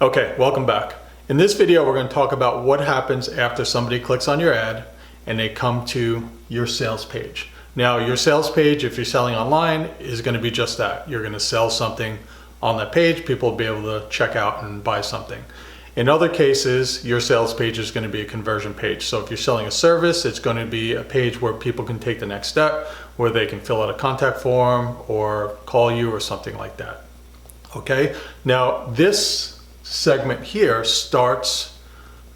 Okay, welcome back. In this video, we're going to talk about what happens after somebody clicks on your ad and they come to your sales page. Now, your sales page, if you're selling online, is going to be just that. You're going to sell something on that page. People will be able to check out and buy something. In other cases, your sales page is going to be a conversion page. So if you're selling a service, it's going to be a page where people can take the next step, where they can fill out a contact form or call you or something like that. Okay, now this segment here starts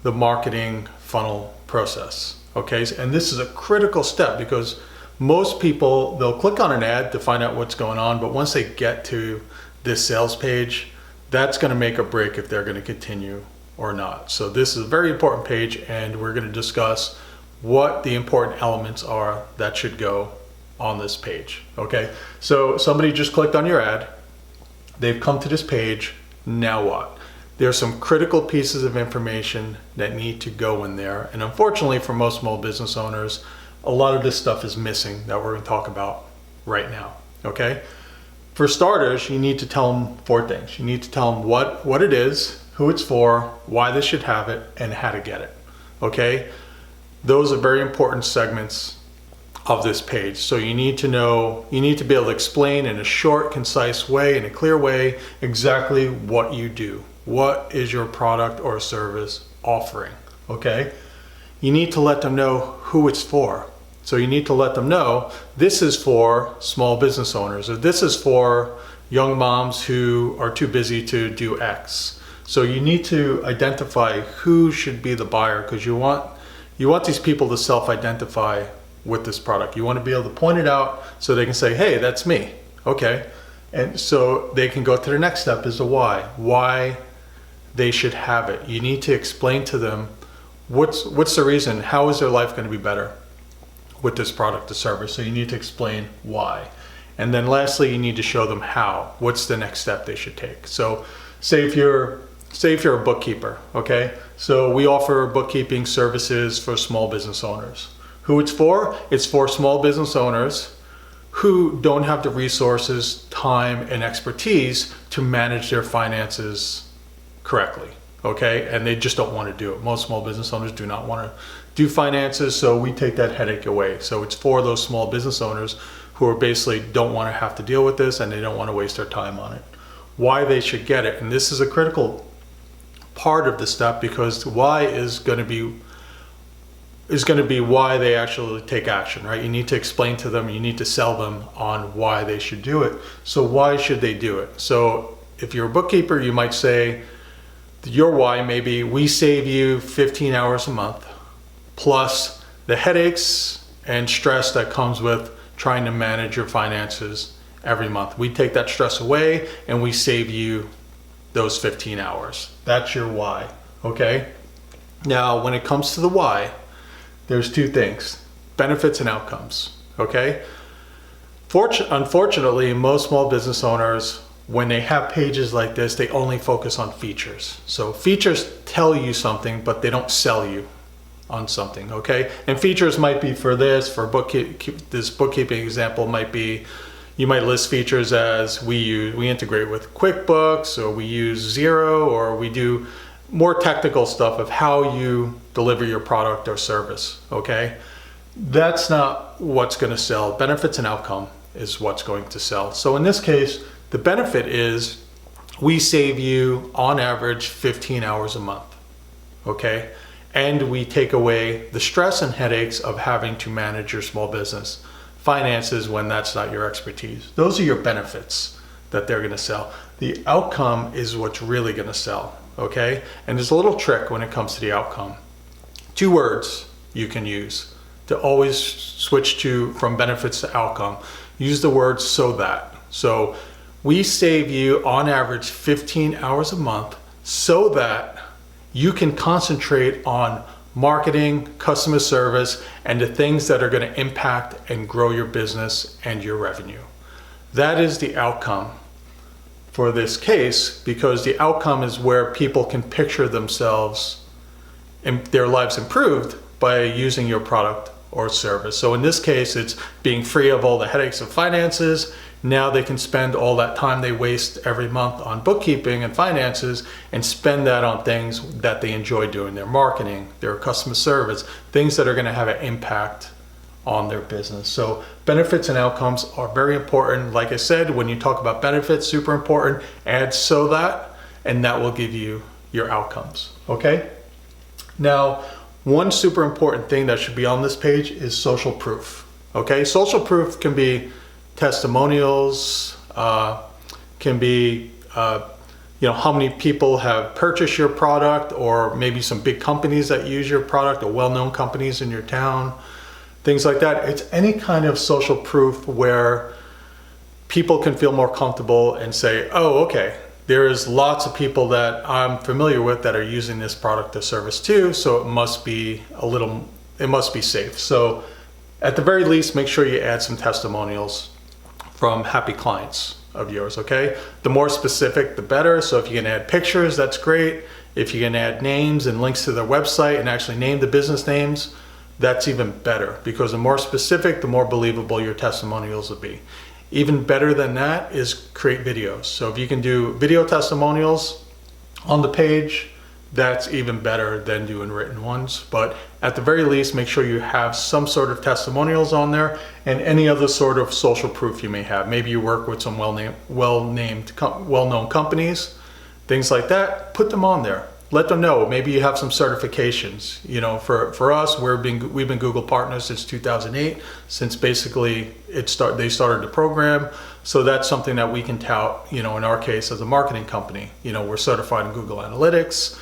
the marketing funnel process. Okay, and this is a critical step because most people, they'll click on an ad to find out what's going on, but once they get to this sales page, that's going to make or break if they're going to continue or not. So this is a very important page, and we're going to discuss what the important elements are that should go on this page. Okay, so somebody just clicked on your ad, they've come to this page, now what? There are some critical pieces of information that need to go in there, and unfortunately for most small business owners, a lot of this stuff is missing that we're going to talk about right now. Okay, for starters, you need to tell them 4 things. You need to tell them what it is, who it's for, why they should have it, and how to get it. Okay, those are very important segments of this page. So you need to know, you need to be able to explain in a short, concise way, in a clear way, exactly what you do. What is your product or service offering? Okay, you need to let them know who it's for. So you need to let them know this is for small business owners, or this is for young moms who are too busy to do X. So you need to identify who should be the buyer, because you want these people to self-identify with this product. You want to be able to point it out so they can say, hey, that's me. Okay, and so they can go to the next step, is the why they should have it. You need to explain to them what's the reason, how is their life going to be better with this product or service. So you need to explain why. And then lastly, you need to show them how. What's the next step they should take? So say if you're a bookkeeper, okay? So we offer bookkeeping services for small business owners. Who it's for? It's for small business owners who don't have the resources, time, and expertise to manage their finances correctly, okay? And they just don't want to do it. Most small business owners do not want to do finances, so we take that headache away. So it's for those small business owners who are basically don't want to have to deal with this and they don't want to waste their time on it. Why they should get it, and this is a critical part of the step, because why is going to be why they actually take action, right? You need to explain to them, you need to sell them on why they should do it. So why should they do it? So if you're a bookkeeper, you might say your why may be, we save you 15 hours a month, plus the headaches and stress that comes with trying to manage your finances every month. We take that stress away and we save you those 15 hours. That's your why, okay? Now, when it comes to the why, there's 2 things, benefits and outcomes, okay? Unfortunately, most small business owners, when they have pages like this, they only focus on features. So features tell you something, but they don't sell you on something, okay? And features might be for this, for this bookkeeping example might be, you might list features as we integrate with QuickBooks, or we use Xero, or we do more technical stuff of how you deliver your product or service, okay? That's not what's going to sell. Benefits and outcome is what's going to sell. So in this case, the benefit is we save you on average 15 hours a month, okay? And we take away the stress and headaches of having to manage your small business finances when that's not your expertise. Those are your benefits that they're going to sell. The outcome is what's really going to sell, okay? And there's a little trick when it comes to the outcome. 2 words you can use to always switch from benefits to outcome. Use the word so that. So we save you on average 15 hours a month so that you can concentrate on marketing, customer service, and the things that are going to impact and grow your business and your revenue. That is the outcome for this case, because the outcome is where people can picture themselves and their lives improved by using your product or service. So in this case, it's being free of all the headaches of finances Now they can spend all that time they waste every month on bookkeeping and finances and spend that on things that they enjoy doing, their marketing, their customer service, things that are going to have an impact on their business. So benefits and outcomes are very important. Like I said, when you talk about benefits, super important, add so that, and that will give you your outcomes, okay? Now, one super important thing that should be on this page is social proof, okay? Social proof can be testimonials, can be how many people have purchased your product, or maybe some big companies that use your product, or well-known companies in your town, things like that. It's any kind of social proof where people can feel more comfortable and say, oh, okay, there is lots of people that I'm familiar with that are using this product or service too, so it must be safe. So at the very least, make sure you add some testimonials from happy clients of yours, okay? The more specific, the better. So if you can add pictures, that's great. If you can add names and links to their website and actually name the business names, that's even better, because the more specific, the more believable your testimonials will be. Even better than that is create videos. So if you can do video testimonials on the page, that's even better than doing written ones. But at the very least, make sure you have some sort of testimonials on there and any other sort of social proof you may have. Maybe you work with some well-known companies, things like that. Put them on there. Let them know. Maybe you have some certifications. For us, we've been Google partners since 2008, since basically they started the program. So that's something that we can tout, in our case as a marketing company. We're certified in Google Analytics.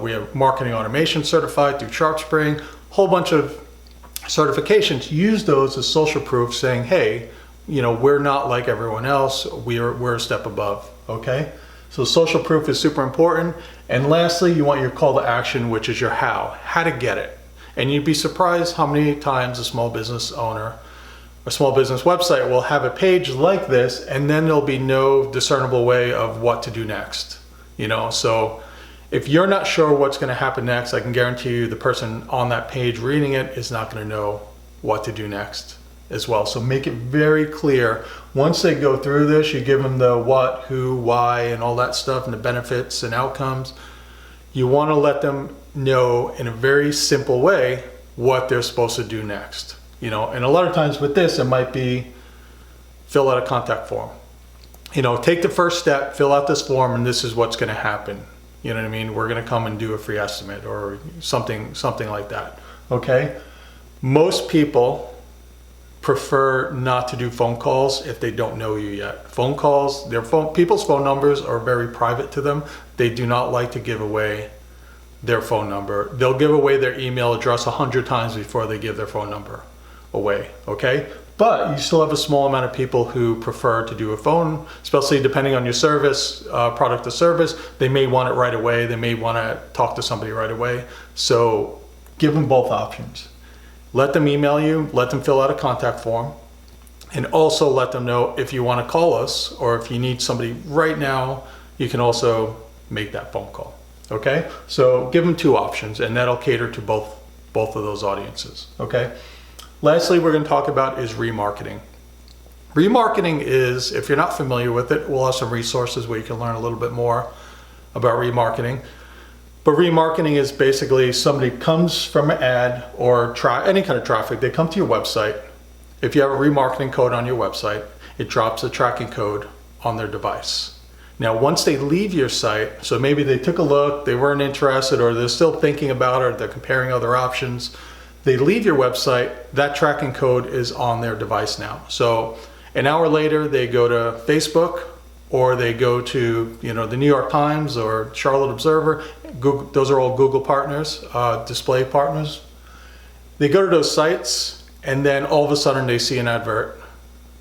We have marketing automation certified through SharpSpring, whole bunch of certifications. Use those as social proof saying, hey, we're not like everyone else. We're a step above, okay? So social proof is super important. And lastly, you want your call to action, which is your how to get it. And you'd be surprised how many times a small business owner, a small business website will have a page like this, and then there'll be no discernible way of what to do next. So if you're not sure what's going to happen next, I can guarantee you the person on that page reading it is not going to know what to do next as well. So make it very clear. Once they go through this, you give them the what, who, why, and all that stuff, and the benefits and outcomes. You want to let them know in a very simple way what they're supposed to do next. And a lot of times with this, it might be fill out a contact form. Take the first step, fill out this form, and this is what's going to happen. You know what I mean? We're going to come and do a free estimate or something like that. Okay? Most people prefer not to do phone calls if they don't know you yet. Phone calls, people's phone numbers are very private to them. They do not like to give away their phone number. They'll give away their email address 100 times before they give their phone number away, okay? But you still have a small amount of people who prefer to do a phone, especially depending on your service, product or service. They may want it right away. They may want to talk to somebody right away. So give them both options. Let them email you, let them fill out a contact form, and also let them know if you want to call us or if you need somebody right now, you can also make that phone call, okay? So give them two options, and that'll cater to both of those audiences, okay? Lastly, we're going to talk about is remarketing. Remarketing is, if you're not familiar with it, we'll have some resources where you can learn a little bit more about remarketing. But remarketing is basically somebody comes from an ad or any kind of traffic. They come to your website. If you have a remarketing code on your website, it drops a tracking code on their device. Now, once they leave your site, so maybe they took a look, they weren't interested, or they're still thinking about it, or they're comparing other options, they leave your website, that tracking code is on their device now. So an hour later, they go to Facebook, or they go to the New York Times or Charlotte Observer. Google, those are all Google partners, display partners. They go to those sites, and then all of a sudden they see an advert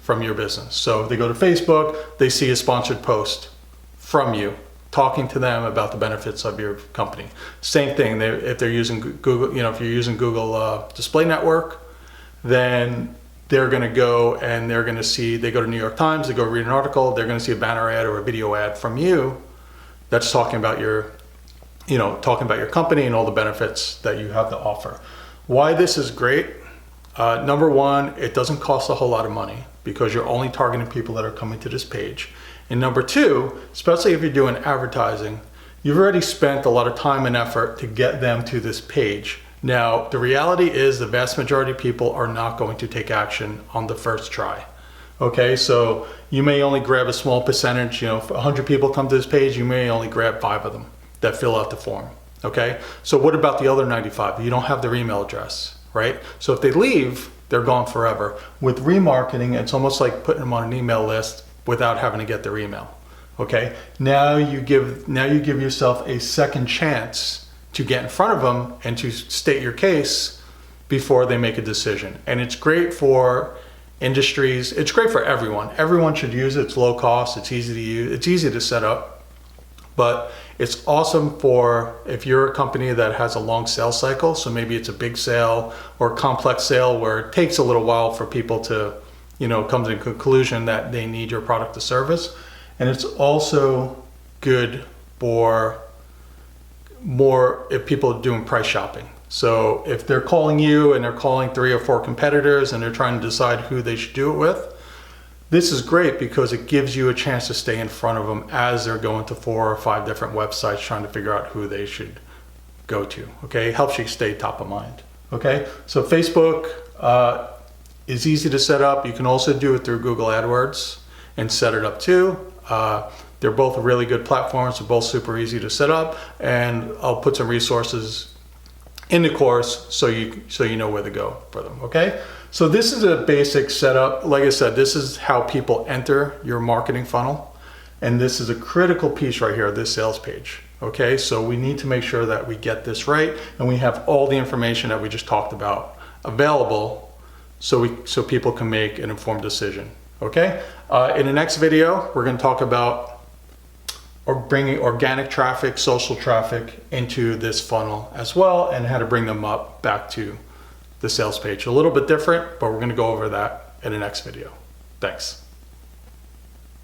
from your business. So if they go to Facebook, they see a sponsored post from you talking to them about the benefits of your company. Same thing, if they're using Google, if you're using Google Display Network, then they're going to go and they're going to see, they go to New York Times, they go read an article, they're going to see a banner ad or a video ad from you that's talking about your company and all the benefits that you have to offer. Why this is great, number one, it doesn't cost a whole lot of money. because you're only targeting people that are coming to this page. And number two, especially if you're doing advertising, you've already spent a lot of time and effort to get them to this page. Now, the reality is the vast majority of people are not going to take action on the first try. Okay, so you may only grab a small percentage, if 100 people come to this page, you may only grab 5 of them that fill out the form. Okay, so what about the other 95? You don't have their email address, right? So if they leave, they're gone forever. With remarketing, it's almost like putting them on an email list without having to get their email. Okay, now you give yourself a second chance to get in front of them and to state your case before they make a decision. And it's great for industries, it's great for everyone. Everyone should use it. It's low cost, it's easy to use, it's easy to set up, but it's awesome for if you're a company that has a long sales cycle. So maybe it's a big sale or a complex sale where it takes a little while for people to, come to the conclusion that they need your product or service. And it's also good for more if people are doing price shopping. So if they're calling you and they're calling 3 or 4 competitors and they're trying to decide who they should do it with, this is great because it gives you a chance to stay in front of them as they're going to 4 or 5 different websites trying to figure out who they should go to. Okay, it helps you stay top of mind. Okay, so Facebook is easy to set up. You can also do it through Google AdWords and set it up too. They're both really good platforms. They're both super easy to set up, and I'll put some resources in the course so you know where to go for them. Okay, so this is a basic setup. Like I said, this is how people enter your marketing funnel, and this is a critical piece right here, this sales page. Okay, so we need to make sure that we get this right and we have all the information that we just talked about available so people can make an informed decision. Okay, in the next video we're going to talk about bringing organic traffic, social traffic into this funnel as well, and how to bring them up back to the sales page. A little bit different, but we're going to go over that in the next video. Thanks.